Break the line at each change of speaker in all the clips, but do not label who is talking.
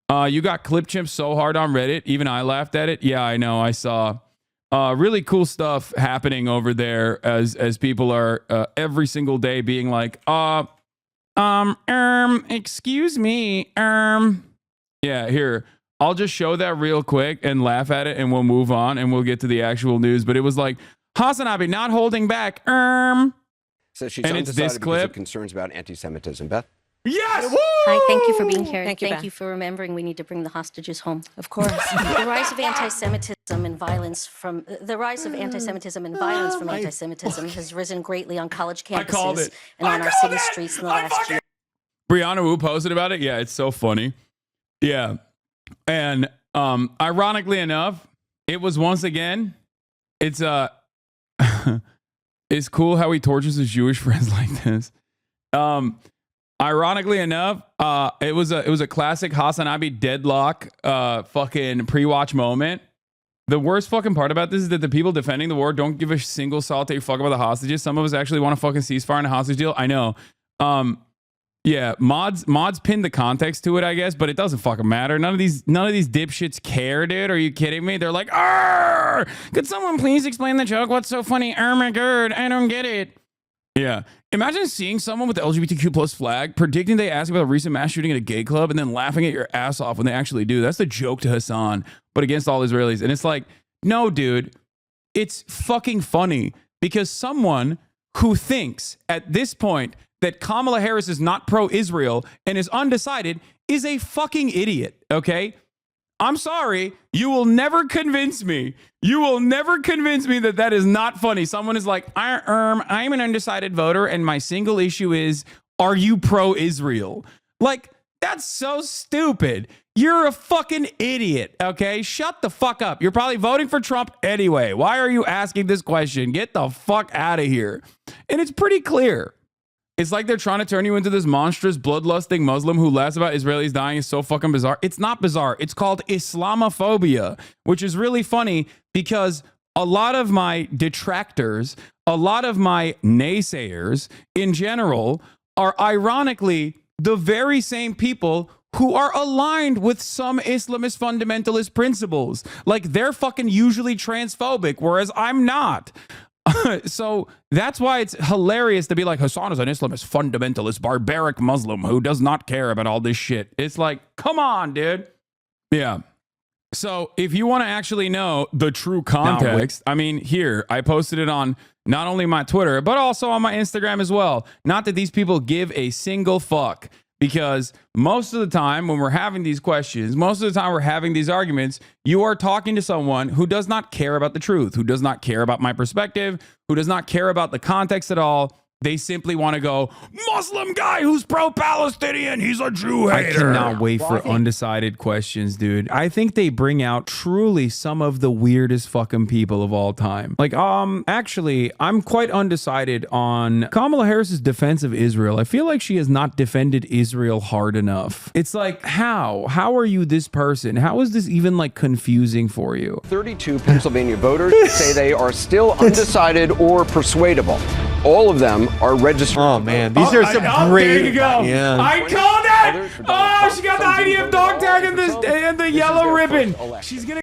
You got clip chimps so hard on Reddit. Even I laughed at it. Yeah, I know. I saw really cool stuff happening over there as people are every single day being like, excuse me, yeah, here. I'll just show that real quick and laugh at it and we'll move on and we'll get to the actual news. But it was like, Hasan not holding back,
So she's
and it's this
because of
clip.
concerns about anti-Semitism. Beth?
Yes!
Hi, thank you for being here.
Thank you
for remembering we need to bring the hostages home.
Of course.
The rise of anti-Semitism and violence from anti-Semitism has risen greatly on college campuses and on our city streets in the last year.
Brianna Wu posted about it. Yeah, it's so funny. Yeah. And ironically enough, it was once again, it's it's cool how he tortures his Jewish friends like this. Ironically enough, it was a classic Hasan deadlock fucking pre-watch moment. The worst fucking part about this is that the people defending the war don't give a single solitary fuck about the hostages. Some of us actually want to fucking ceasefire and a hostage deal. I know. Yeah, mods pinned the context to it, I guess, but it doesn't fucking matter. None of these dipshits care, dude. Are you kidding me? They're like, "Arr! Could someone please explain the joke? What's so funny? Oh my god, I don't get it." Yeah. Imagine seeing someone with the LGBTQ plus flag predicting they ask about a recent mass shooting at a gay club and then laughing at your ass off when they actually do. That's the joke to Hasan, but against all Israelis. And it's like, no, dude, it's fucking funny because someone who thinks at this point that Kamala Harris is not pro-Israel and is undecided is a fucking idiot, okay? I'm sorry. You will never convince me. You will never convince me that that is not funny. Someone is like, I'm an undecided voter and my single issue is, are you pro-Israel? Like, that's so stupid. You're a fucking idiot, okay? Shut the fuck up. You're probably voting for Trump anyway. Why are you asking this question? Get the fuck out of here. And it's pretty clear. It's like they're trying to turn you into this monstrous, bloodlusting Muslim who laughs about Israelis dying is so fucking bizarre. It's not bizarre. It's called Islamophobia, which is really funny because a lot of my detractors, a lot of my naysayers in general are ironically the very same people who are aligned with some Islamist fundamentalist principles. Like they're fucking usually transphobic, whereas I'm not. So that's why it's hilarious to be like, Hasan is an Islamist, fundamentalist, barbaric Muslim who does not care about all this shit. It's like, come on, dude. Yeah. So if you want to actually know the true context, I mean, here, I posted it on not only my Twitter, but also on my Instagram as well. Not that these people give a single fuck. Because most of the time when we're having these questions, most of the time we're having these arguments, you are talking to someone who does not care about the truth, who does not care about my perspective, who does not care about the context at all. They simply want to go, Muslim guy who's pro-Palestinian, he's a Jew hater. I cannot wait for undecided questions, dude. I think they bring out truly some of the weirdest fucking people of all time. Like, actually, I'm quite undecided on Kamala Harris's defense of Israel. I feel like she has not defended Israel hard enough. It's like, how? How are you this person? How is this even like confusing for you?
32 Pennsylvania voters say they are still undecided or persuadable. All of them are registered.
Oh man, these are some great.
There you go. Yeah. I called it. Oh, she got the IDF dog tag and the yellow ribbon. She's gonna.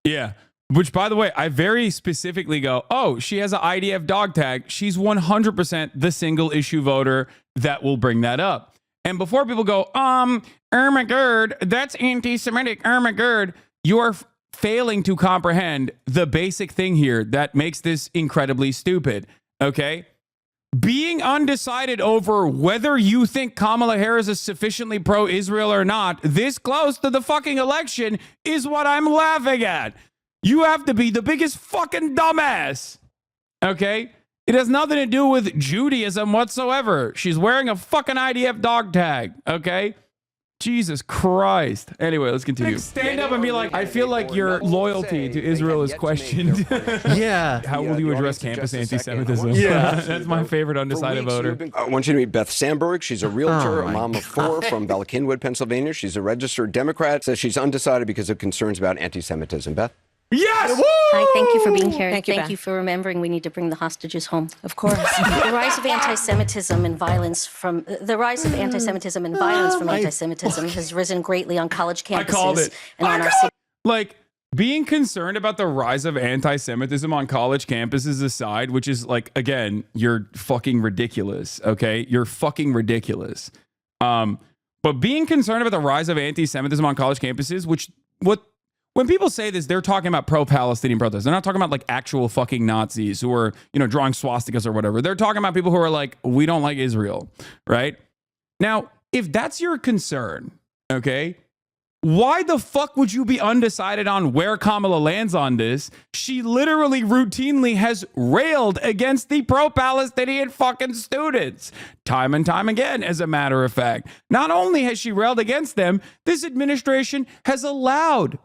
Yeah. Which, by the way, I very specifically go, oh, she has an IDF dog tag. She's 100% the single issue voter that will bring that up. And before people go, my god, that's anti-Semitic. My god, you are failing to comprehend the basic thing here that makes this incredibly stupid. Okay? Being undecided over whether you think Kamala Harris is sufficiently pro-Israel or not this close to the fucking election is what I'm laughing at. You have to be the biggest fucking dumbass. Okay? It has nothing to do with Judaism whatsoever. She's wearing a fucking IDF dog tag. Okay? Jesus Christ. Anyway, let's continue. Stand up and be like, I feel like your loyalty to Israel is questioned.
Yeah.
How will you address campus anti-Semitism? Yeah. That's my favorite undecided voter.
I want you to meet Beth Sandberg. She's a realtor, a mom of 4 from Ballackinwood, Pennsylvania. She's a registered Democrat. Says she's undecided because of concerns about anti-Semitism. Beth?
Yes.
Hi, thank you for being here.
Thank you,
Thank
Beth.
you for remembering we need to bring the hostages home.
Of course.
The rise of anti-Semitism and violence from anti-Semitism has risen greatly on college campuses
I called it.
and on our city.
Like, being concerned about the rise of anti-Semitism on college campuses aside, which is like, again, you're fucking ridiculous. Okay, you're fucking ridiculous. But being concerned about the rise of anti-Semitism on college campuses, when people say this, they're talking about pro-Palestinian protests. They're not talking about like actual fucking Nazis who are, drawing swastikas or whatever. They're talking about people who are like, we don't like Israel, right? Now, if that's your concern, okay, why the fuck would you be undecided on where Kamala lands on this? She literally routinely has railed against the pro-Palestinian fucking students time and time again, as a matter of fact. Not only has she railed against them, this administration has allowed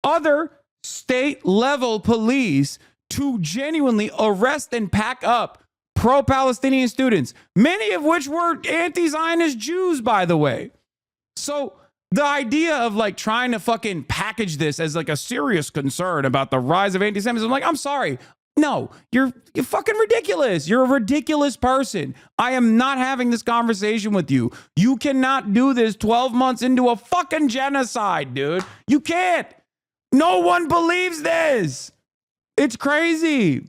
other state-level police to genuinely arrest and pack up pro-Palestinian students, many of which were anti-Zionist Jews, by the way. So the idea of like trying to fucking package this as like a serious concern about the rise of anti-Semitism, I'm like, I'm sorry. No, you're fucking ridiculous. You're a ridiculous person. I am not having this conversation with you. You cannot do this 12 months into a fucking genocide, dude. You can't. No one believes this. It's crazy.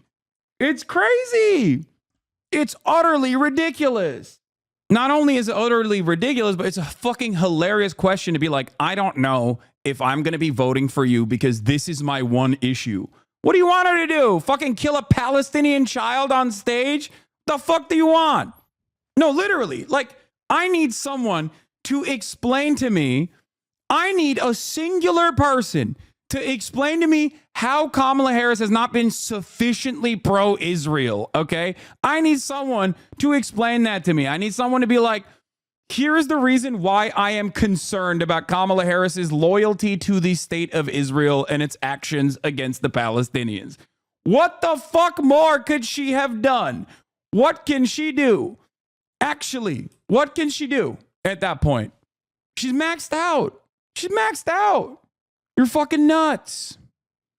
It's crazy. It's utterly ridiculous. Not only is it utterly ridiculous, but it's a fucking hilarious question to be like, I don't know if I'm going to be voting for you because this is my one issue. What do you want her to do? Fucking kill a Palestinian child on stage? The fuck do you want? No, literally. Like, I need someone to explain to me. I need a singular person to explain to me how Kamala Harris has not been sufficiently pro-Israel, okay? I need someone to explain that to me. I need someone to be like, here's the reason why I am concerned about Kamala Harris's loyalty to the state of Israel and its actions against the Palestinians. What the fuck more could she have done? What can she do? Actually, what can she do at that point? She's maxed out. She's maxed out. You're fucking nuts.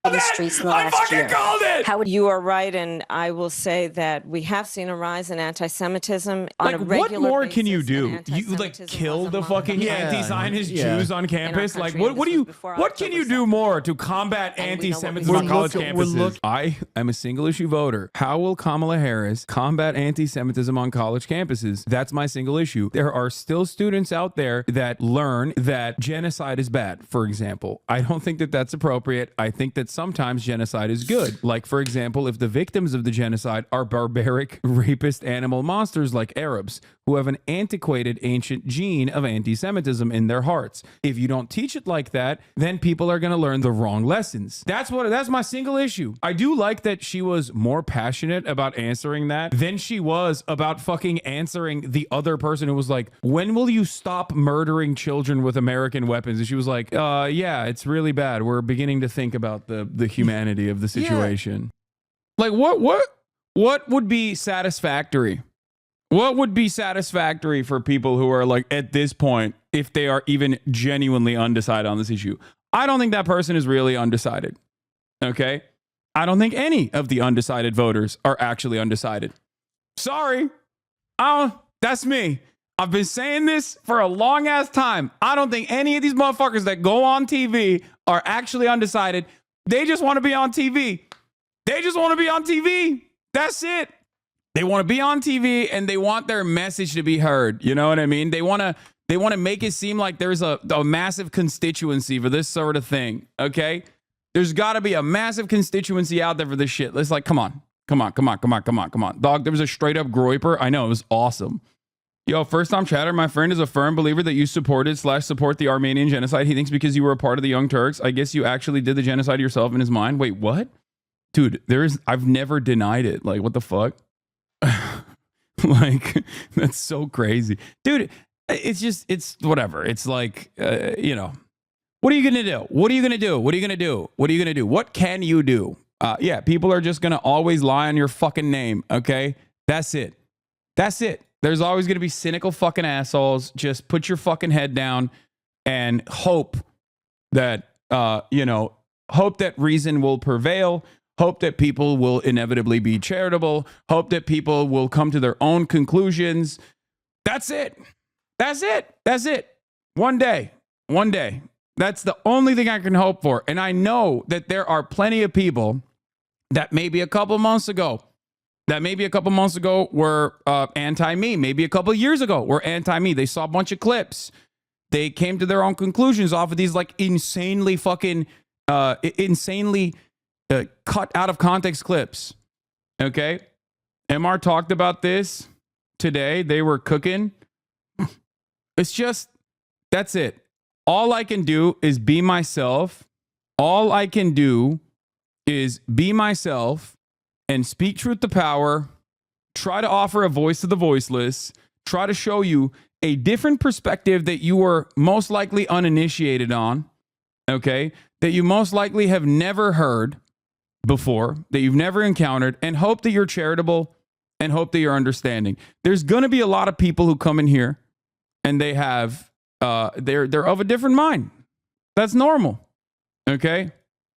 The streets in the last year.
Called it.
How would
You are right, and I will say that we have seen a rise in anti-Semitism on
Like,
a
what
regular
more
basis,
can you
and
do? You like
anti-Semitism
kill
was
the
among
fucking
the
anti-Zionist
Yeah.
Jews on campus? Like,
country,
what
and
do
this
you
was before
what can you
October
do
7th.
more to combat
And we know what
anti-Semitism
we're
on college
looking-
campuses? I am a single issue voter. How will Kamala Harris combat anti-Semitism on college campuses? That's my single issue. There are still students out there that learn that genocide is bad, for example. I don't think that that's appropriate. I think that sometimes genocide is good. Like, for example, if the victims of the genocide are barbaric, rapist animal monsters like Arabs who have an antiquated ancient gene of anti-Semitism in their hearts. If you don't teach it like that, then people are going to learn the wrong lessons. That's my single issue. I do like that she was more passionate about answering that than she was about fucking answering the other person who was like, when will you stop murdering children with American weapons? And she was like, yeah, it's really bad. We're beginning to think about the humanity of the situation. Like, what would be satisfactory? What would be satisfactory for people who are like at this point, if they are even genuinely undecided on this issue? I don't think that person is really undecided. Okay? I don't think any of the undecided voters are actually undecided. Sorry. That's me. I've been saying this for a long ass time. I don't think any of these motherfuckers that go on TV are actually undecided. They just want to be on TV. They just want to be on TV. That's it. They want to be on TV and they want their message to be heard. You know what I mean? They want to make it seem like there's a massive constituency for this sort of thing. Okay? There's got to be a massive constituency out there for this shit. It's like, come on. Dog, there was a straight up groiper. I know, it was awesome. Yo, first time chatter, my friend is a firm believer that you support the Armenian genocide. He thinks because you were a part of the Young Turks, I guess you actually did the genocide yourself in his mind. Wait, what? Dude, I've never denied it. Like, what the fuck? Like, that's so crazy. Dude, it's whatever. It's like, what are you going to do? What are you going to do? What are you going to do? What are you going to do? What can you do? Yeah, people are just going to always lie on your fucking name, okay? That's it. That's it. There's always going to be cynical fucking assholes. Just put your fucking head down and hope that, hope that reason will prevail, hope that people will inevitably be charitable, hope that people will come to their own conclusions. That's it. That's it. That's it. One day. One day. That's the only thing I can hope for. And I know that there are plenty of people that maybe a couple months ago were anti-me. Maybe a couple years ago were anti-me. They saw a bunch of clips. They came to their own conclusions off of these like insanely fucking, insanely cut out of context clips. Okay? MR talked about this today. They were cooking. It's just, that's it. All I can do is be myself. All I can do is be myself and speak truth to power, try to offer a voice to the voiceless, try to show you a different perspective that you were most likely uninitiated on, okay, that you most likely have never heard before, that you've never encountered, and hope that you're charitable and hope that you're understanding. There's going to be a lot of people who come in here and they have, they're of a different mind. That's normal, okay?